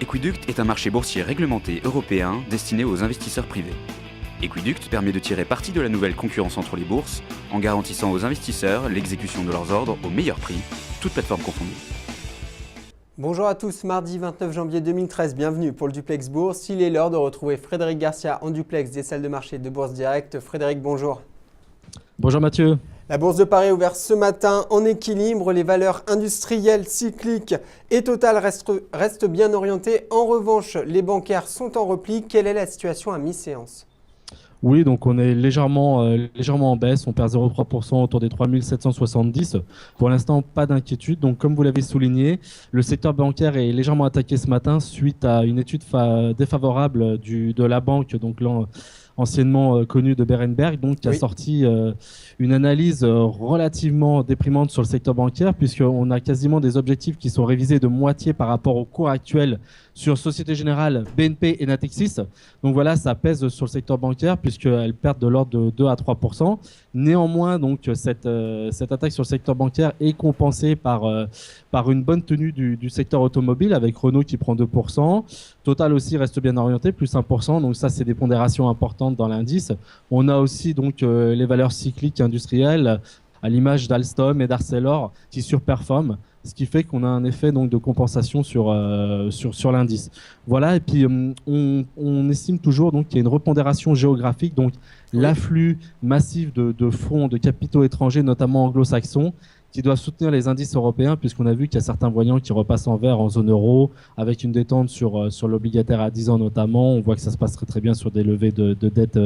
Equiduct est un marché boursier réglementé européen destiné aux investisseurs privés. Equiduct permet de tirer parti de la nouvelle concurrence entre les bourses en garantissant aux investisseurs l'exécution de leurs ordres au meilleur prix, toutes plateformes confondues. Bonjour à tous, mardi 29 janvier 2013, bienvenue pour le Duplex Bourse. Il est l'heure de retrouver Frédéric Garcia en duplex des salles de marché de Bourse Direct. Frédéric, bonjour. Bonjour Mathieu. La Bourse de Paris est ouverte ce matin en équilibre. Les valeurs industrielles, cycliques et Total restent bien orientées. En revanche, les bancaires sont en repli. Quelle est la situation à mi-séance ? Oui, donc on est légèrement en baisse, on perd 0,3% autour des 3770. Pour l'instant, pas d'inquiétude. Donc comme vous l'avez souligné, le secteur bancaire est légèrement attaqué ce matin suite à une étude défavorable de la banque, donc anciennement connue de Berenberg, donc qui a sorti une analyse relativement déprimante sur le secteur bancaire, puisqu'on a quasiment des objectifs qui sont révisés de moitié par rapport au cours actuel sur Société Générale, BNP et Natixis. Donc voilà, ça pèse sur le secteur bancaire puisqu'elles perdent de l'ordre de 2 à 3%. Néanmoins, donc cette attaque sur le secteur bancaire est compensée par une bonne tenue du secteur automobile avec Renault qui prend 2%. Total aussi reste bien orienté, plus 1%. Donc ça, c'est des pondérations importantes dans l'indice. On a aussi donc les valeurs cycliques industrielles à l'image d'Alstom et d'Arcelor qui surperforment, ce qui fait qu'on a un effet donc de compensation sur l'indice. Voilà, et puis on estime toujours donc qu'il y a une repondération géographique, donc l'afflux massif de fonds, de capitaux étrangers, notamment anglo-saxons, qui doivent soutenir les indices européens, puisqu'on a vu qu'il y a certains voyants qui repassent en vert en zone euro, avec une détente sur l'obligataire à 10 ans notamment. On voit que ça se passe très très bien sur des levées de dettes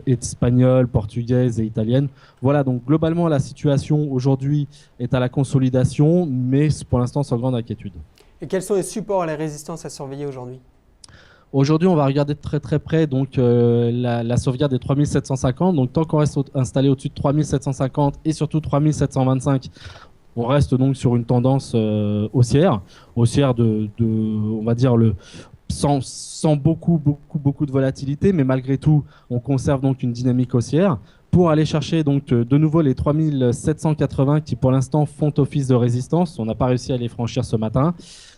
espagnoles, portugaises et italiennes. Voilà, donc globalement la situation aujourd'hui est à la consolidation, mais pour l'instant sans grande inquiétude. Et quels sont les supports et les résistances à surveiller aujourd'hui ? Aujourd'hui, on va regarder de très très près donc, la sauvegarde des 3750. Donc tant qu'on reste installé au-dessus de 3750 et surtout 3725, on reste donc sur une tendance haussière on va dire sans beaucoup de volatilité, mais malgré tout, on conserve donc une dynamique haussière pour aller chercher donc de nouveau les 3780 qui pour l'instant font office de résistance. On n'a pas réussi à les franchir ce matin.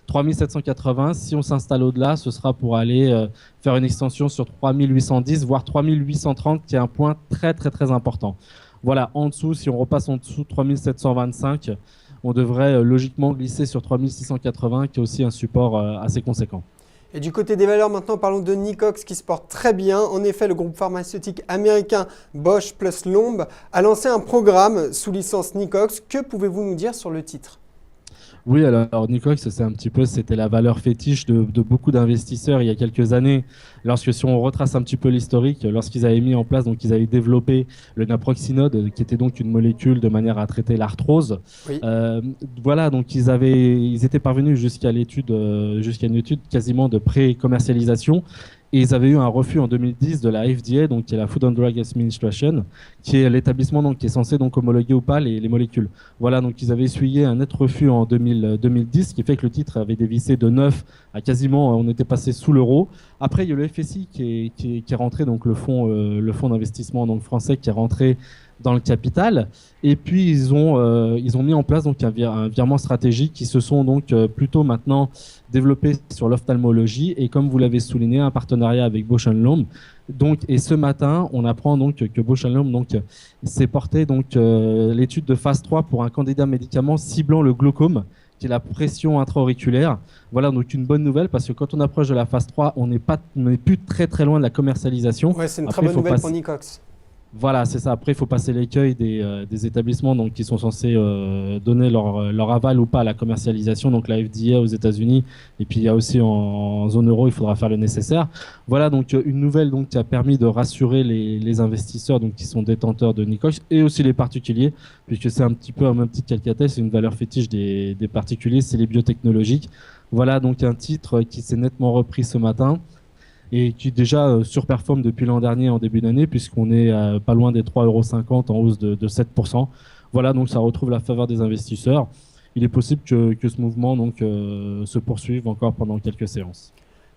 3780, si on s'installe au-delà, ce sera pour aller faire une extension sur 3810, voire 3830, qui est un point très très très important. Voilà, en dessous, si on repasse en dessous de 3725, on devrait logiquement glisser sur 3680, qui est aussi un support assez conséquent. Et du côté des valeurs, maintenant, parlons de Nicox qui se porte très bien. En effet, le groupe pharmaceutique américain Bosch plus Lomb a lancé un programme sous licence Nicox. Que pouvez-vous nous dire sur le titre ? Oui, alors Nicox, c'était la valeur fétiche de beaucoup d'investisseurs il y a quelques années. Si on retrace un petit peu l'historique, lorsqu'ils avaient mis en place, donc ils avaient développé le naproxinode, qui était donc une molécule de manière à traiter l'arthrose. Oui. Voilà, donc ils étaient parvenus jusqu'à une étude quasiment de pré-commercialisation. Et ils avaient eu un refus en 2010 de la FDA, donc qui est la Food and Drug Administration, qui est l'établissement donc qui est censé donc homologuer ou pas les molécules. Voilà, donc ils avaient essuyé un net refus en 2010, ce qui fait que le titre avait dévissé de 9 à quasiment, on était passé sous l'euro. Après, il y a le FSI qui est rentré, donc le fonds d'investissement donc français qui est rentré dans le capital, et puis ils ont mis en place donc un virement stratégique qui se sont donc plutôt maintenant développés sur l'ophtalmologie et comme vous l'avez souligné, un partenariat avec Bausch & Lomb. Donc, et ce matin, on apprend donc que Bausch & Lomb donc s'est porté donc l'étude de phase 3 pour un candidat médicament ciblant le glaucome, qui est la pression intra-auriculaire. Voilà, donc une bonne nouvelle parce que quand on approche de la phase 3, on n'est plus très très loin de la commercialisation. Ouais, c'est une très bonne nouvelle pour Nicox. Voilà, c'est ça. Après, il faut passer l'écueil des établissements donc, qui sont censés donner leur aval ou pas à la commercialisation, donc la FDA aux États-Unis. Et puis, il y a aussi en zone euro, il faudra faire le nécessaire. Voilà, donc une nouvelle donc, qui a permis de rassurer les investisseurs donc, qui sont détenteurs de Nicox et aussi les particuliers, puisque c'est un petit peu un même titre qu'Alcatel, c'est une valeur fétiche des particuliers, c'est les biotechnologiques. Voilà, donc un titre qui s'est nettement repris ce matin et qui déjà surperforme depuis l'an dernier en début d'année, puisqu'on est pas loin des 3,50 € en hausse de 7%. Voilà, donc ça retrouve la faveur des investisseurs. Il est possible que ce mouvement donc, se poursuive encore pendant quelques séances.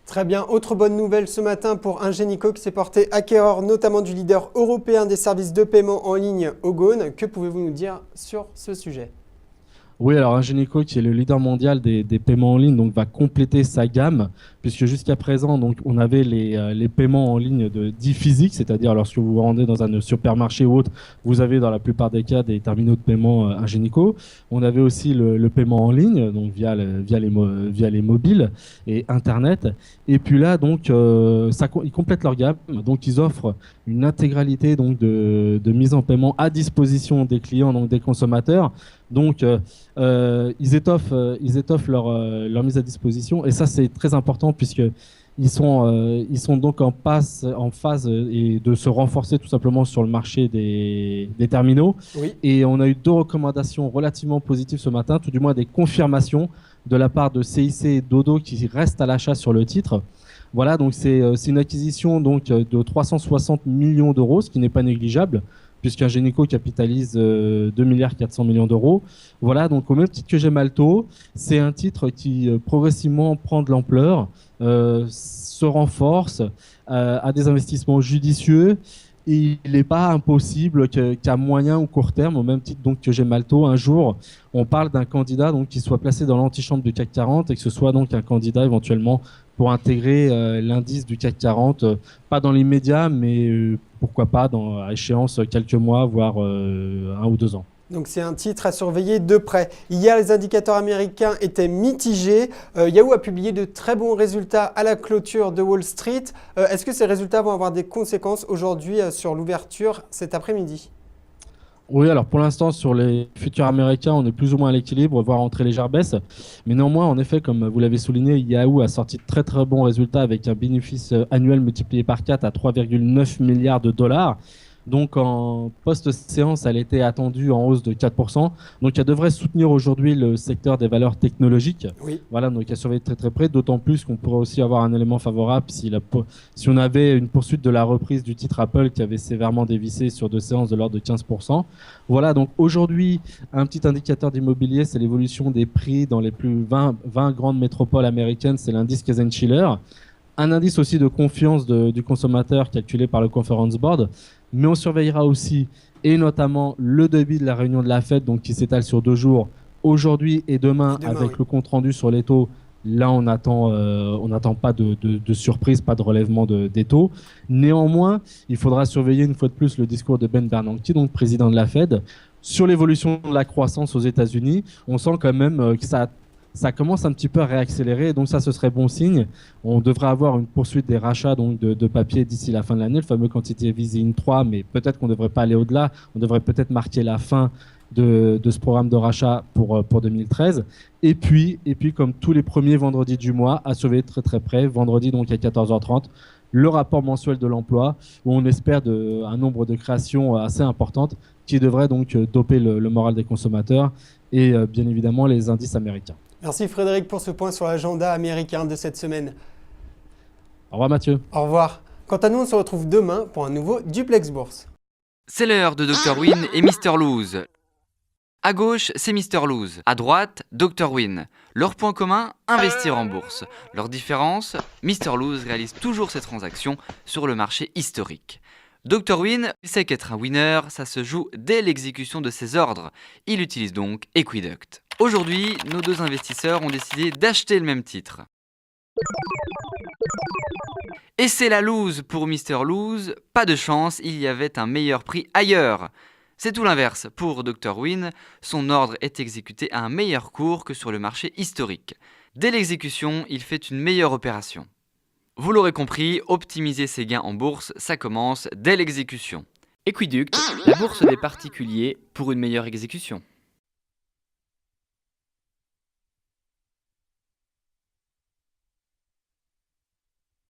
Très bien. Autre bonne nouvelle ce matin pour Ingenico qui s'est porté acquéreur notamment du leader européen des services de paiement en ligne Ogone. Que pouvez-vous nous dire sur ce sujet ? Oui, alors Ingenico, qui est le leader mondial des paiements en ligne, donc va compléter sa gamme, puisque jusqu'à présent, donc, on avait les paiements en ligne dits physiques, c'est-à-dire lorsque vous vous rendez dans un supermarché ou autre, vous avez dans la plupart des cas des terminaux de paiement Ingenico. On avait aussi le paiement en ligne, donc via les mobiles et Internet. Et puis là, donc, ils complètent leur gamme, donc ils offrent une intégralité donc, de mise en paiement à disposition des clients, donc des consommateurs. Donc, ils étoffent leur mise à disposition et ça c'est très important puisque ils sont donc en phase et de se renforcer tout simplement sur le marché des terminaux. Oui. Et on a eu 2 recommandations relativement positives ce matin, tout du moins des confirmations de la part de CIC et Dodo qui restent à l'achat sur le titre. Voilà, donc c'est une acquisition donc, de 360 millions d'euros, ce qui n'est pas négligeable puisqu'Ingenico capitalise 2 milliards 400 millions d'euros. Voilà, donc au même titre que Gemalto, c'est un titre qui progressivement prend de l'ampleur, se renforce, a des investissements judicieux. Et il n'est pas impossible qu'à moyen ou court terme, au même titre donc que Gemalto, un jour, on parle d'un candidat donc, qui soit placé dans l'antichambre du CAC 40 et que ce soit donc un candidat éventuellement pour intégrer l'indice du CAC 40, pas dans l'immédiat, mais pourquoi pas à échéance quelques mois, voire 1 ou 2 ans. Donc c'est un titre à surveiller de près. Hier, les indicateurs américains étaient mitigés. Yahoo a publié de très bons résultats à la clôture de Wall Street. Est-ce que ces résultats vont avoir des conséquences aujourd'hui sur l'ouverture cet après-midi ? Oui, alors pour l'instant, sur les futurs américains, on est plus ou moins à l'équilibre, voire en très légère baisse. Mais néanmoins, en effet, comme vous l'avez souligné, Yahoo a sorti de très très bons résultats avec un bénéfice annuel multiplié par 4 à 3,9 milliards de dollars. Donc en post-séance, elle était attendue en hausse de 4%. Donc elle devrait soutenir aujourd'hui le secteur des valeurs technologiques. Oui. Voilà, donc à surveiller de très très près, d'autant plus qu'on pourrait aussi avoir un élément favorable si on avait une poursuite de la reprise du titre Apple qui avait sévèrement dévissé sur 2 séances de l'ordre de 15%. Voilà, donc aujourd'hui, un petit indicateur d'immobilier, c'est l'évolution des prix dans les plus 20 grandes métropoles américaines, c'est l'indice Case-Shiller. Un indice aussi de confiance du consommateur calculé par le Conference Board. Mais on surveillera aussi, et notamment, le débit de la réunion de la Fed, donc qui s'étale sur 2 jours, aujourd'hui et demain avec oui. le compte rendu sur les taux. Là, on n'attend pas de surprise, pas de relèvement des taux. Néanmoins, il faudra surveiller une fois de plus le discours de Ben Bernanke, donc président de la Fed, sur l'évolution de la croissance aux États-Unis. On sent quand même que ça commence un petit peu à réaccélérer, donc ça, ce serait bon signe. On devrait avoir une poursuite des rachats donc de papier d'ici la fin de l'année, le fameux quantitative easing 3, mais peut-être qu'on ne devrait pas aller au-delà. On devrait peut-être marquer la fin de ce programme de rachat pour 2013. Et puis, comme tous les premiers vendredis du mois, à surveiller très très près, vendredi donc à 14h30, le rapport mensuel de l'emploi, où on espère un nombre de créations assez importantes qui devrait donc doper le moral des consommateurs et bien évidemment les indices américains. Merci Frédéric pour ce point sur l'agenda américain de cette semaine. Au revoir Mathieu. Au revoir. Quant à nous, on se retrouve demain pour un nouveau Duplex Bourse. C'est l'heure de Dr Win et Mr Lose. À gauche, c'est Mr Lose. À droite, Dr Win. Leur point commun, investir en bourse. Leur différence, Mr Lose réalise toujours ses transactions sur le marché historique. Dr Win, il sait qu'être un winner, ça se joue dès l'exécution de ses ordres. Il utilise donc Equiduct. Aujourd'hui, nos 2 investisseurs ont décidé d'acheter le même titre. Et c'est la lose pour Mr Lose. Pas de chance, il y avait un meilleur prix ailleurs. C'est tout l'inverse. Pour Dr Win, son ordre est exécuté à un meilleur cours que sur le marché historique. Dès l'exécution, il fait une meilleure opération. Vous l'aurez compris, optimiser ses gains en bourse, ça commence dès l'exécution. Equiduct, la bourse des particuliers pour une meilleure exécution.